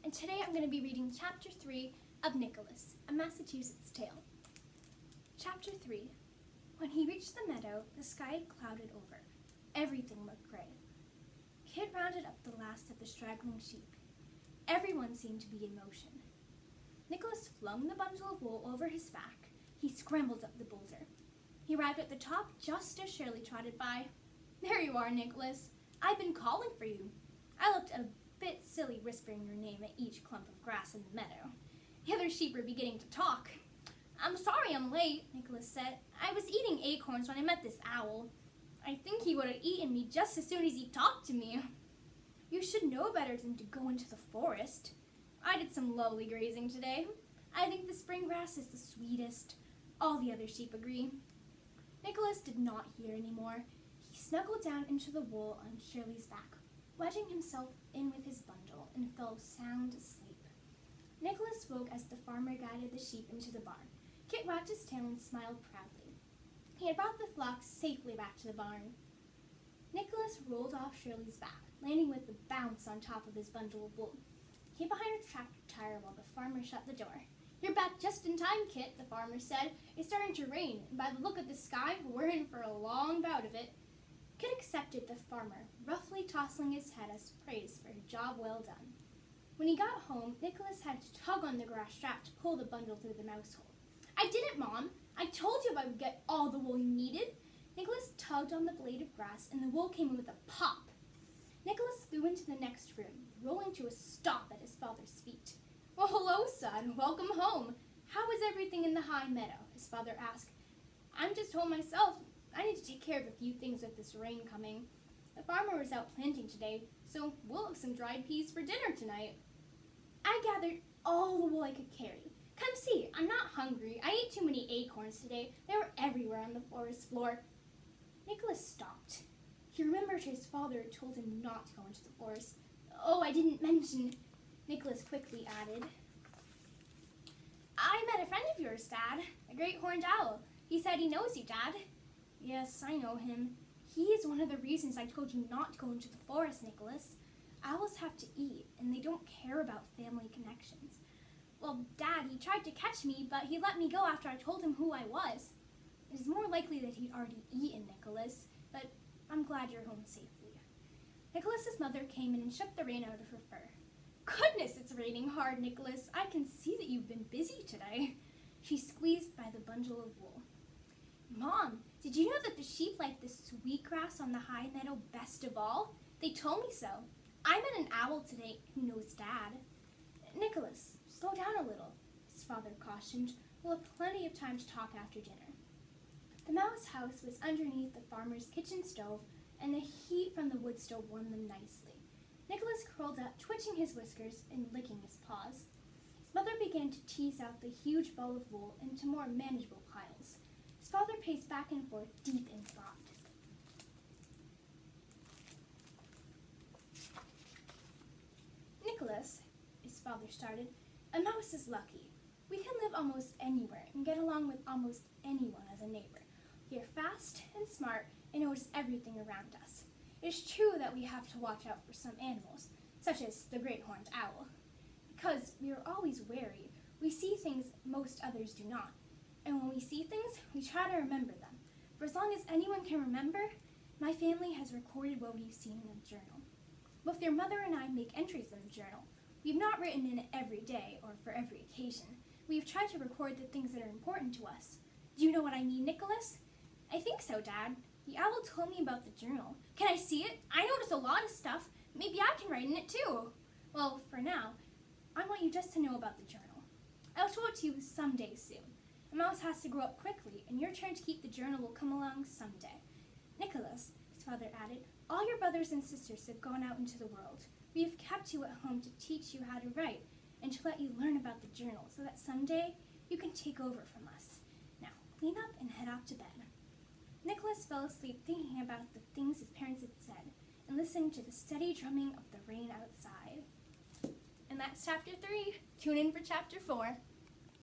and today I'm going to be reading Chapter 3 of Nicholas, A Massachusetts Tale. Chapter 3. When he reached the meadow, the sky had clouded over. Everything looked gray. Kit rounded up the last of the straggling sheep. Everyone seemed to be in motion. Nicholas flung the bundle of wool over his back. He scrambled up the boulder. He arrived at the top just as Shirley trotted by. "There you are, Nicholas. I've been calling for you." I looked a bit silly whispering your name at each clump of grass in the meadow. The other sheep were beginning to talk. "I'm sorry I'm late," Nicholas said. "I was eating acorns when I met this owl. I think he would have eaten me just as soon as he talked to me." "You should know better than to go into the forest." "I did some lovely grazing today. I think the spring grass is the sweetest." All the other sheep agree. Nicholas did not hear any more. He snuggled down into the wool on Shirley's back, wedging himself in with his bundle, and fell sound asleep. Nicholas woke as the farmer guided the sheep into the barn. Kit wagged his tail and smiled proudly. He had brought the flock safely back to the barn. Nicholas rolled off Shirley's back, landing with a bounce on top of his bundle of wool. He hid behind a tractor tire while the farmer shut the door. "You're back just in time, Kit," the farmer said. "It's starting to rain, and by the look of the sky, we're in for a long bout of it." Kit accepted the farmer, roughly tossing his head as praise for a job well done. When he got home, Nicholas had to tug on the grass strap to pull the bundle through the mouse hole. "I did it, Mom. I told you I would get all the wool you needed." Nicholas tugged on the blade of grass, and the wool came in with a pop. Nicholas flew into the next room, rolling to a stop at his father's feet. "Well, hello, son. Welcome home. How is everything in the high meadow?" his father asked. "I'm just home myself. I need to take care of a few things with this rain coming. The farmer was out planting today, so we'll have some dried peas for dinner tonight." "I gathered all the wool I could carry. Come see, I'm not hungry. I ate too many acorns today. They were everywhere on the forest floor." Nicholas stopped. He remembered his father had told him not to go into the forest. "Oh, I didn't mention," Nicholas quickly added. "I met a friend of yours, Dad, a great horned owl. He said he knows you, Dad." "Yes, I know him. He is one of the reasons I told you not to go into the forest, Nicholas. Owls have to eat, and they don't care about family connections." "Well, Dad, he tried to catch me, but he let me go after I told him who I was." "It is more likely that he'd already eaten, Nicholas, but I'm glad you're home safely." Nicholas's mother came in and shook the rain out of her fur. "Goodness, it's raining hard, Nicholas. I can see that you've been busy today." She squeezed by the bundle of wool. "Mom, did you know that the sheep like the sweet grass on the high meadow best of all? They told me so. I met an owl today who knows Dad." "Nicholas, slow down a little," his father cautioned. "We'll have plenty of time to talk after dinner." The mouse house was underneath the farmer's kitchen stove, and the heat from the wood stove warmed them nicely. Nicholas curled up, twitching his whiskers and licking his paws. His mother began to tease out the huge ball of wool into more manageable piles. His father paced back and forth, deep in thought. "Nicholas," his father started, "a mouse is lucky. We can live almost anywhere and get along with almost anyone as a neighbor. We are fast and smart and notice everything around us. It is true that we have to watch out for some animals, such as the great horned owl. Because we are always wary, we see things most others do not. And when we see things, we try to remember them. For as long as anyone can remember, my family has recorded what we've seen in a journal. Both your mother and I make entries in the journal. We have not written in it every day or for every occasion. We have tried to record the things that are important to us. Do you know what I mean, Nicholas?" "I think so, Dad. The owl told me about the journal. Can I see it? I noticed a lot of stuff. Maybe I can write in it too." "Well, for now, I want you just to know about the journal. I'll show it to you someday soon. A mouse has to grow up quickly, and your turn to keep the journal will come along someday. Nicholas," his father added, "all your brothers and sisters have gone out into the world. We have kept you at home to teach you how to write and to let you learn about the journal so that someday you can take over from us. Now, clean up and head off to bed." Nicholas fell asleep thinking about the things his parents had said and listening to the steady drumming of the rain outside. And that's Chapter 3. Tune in for Chapter 4.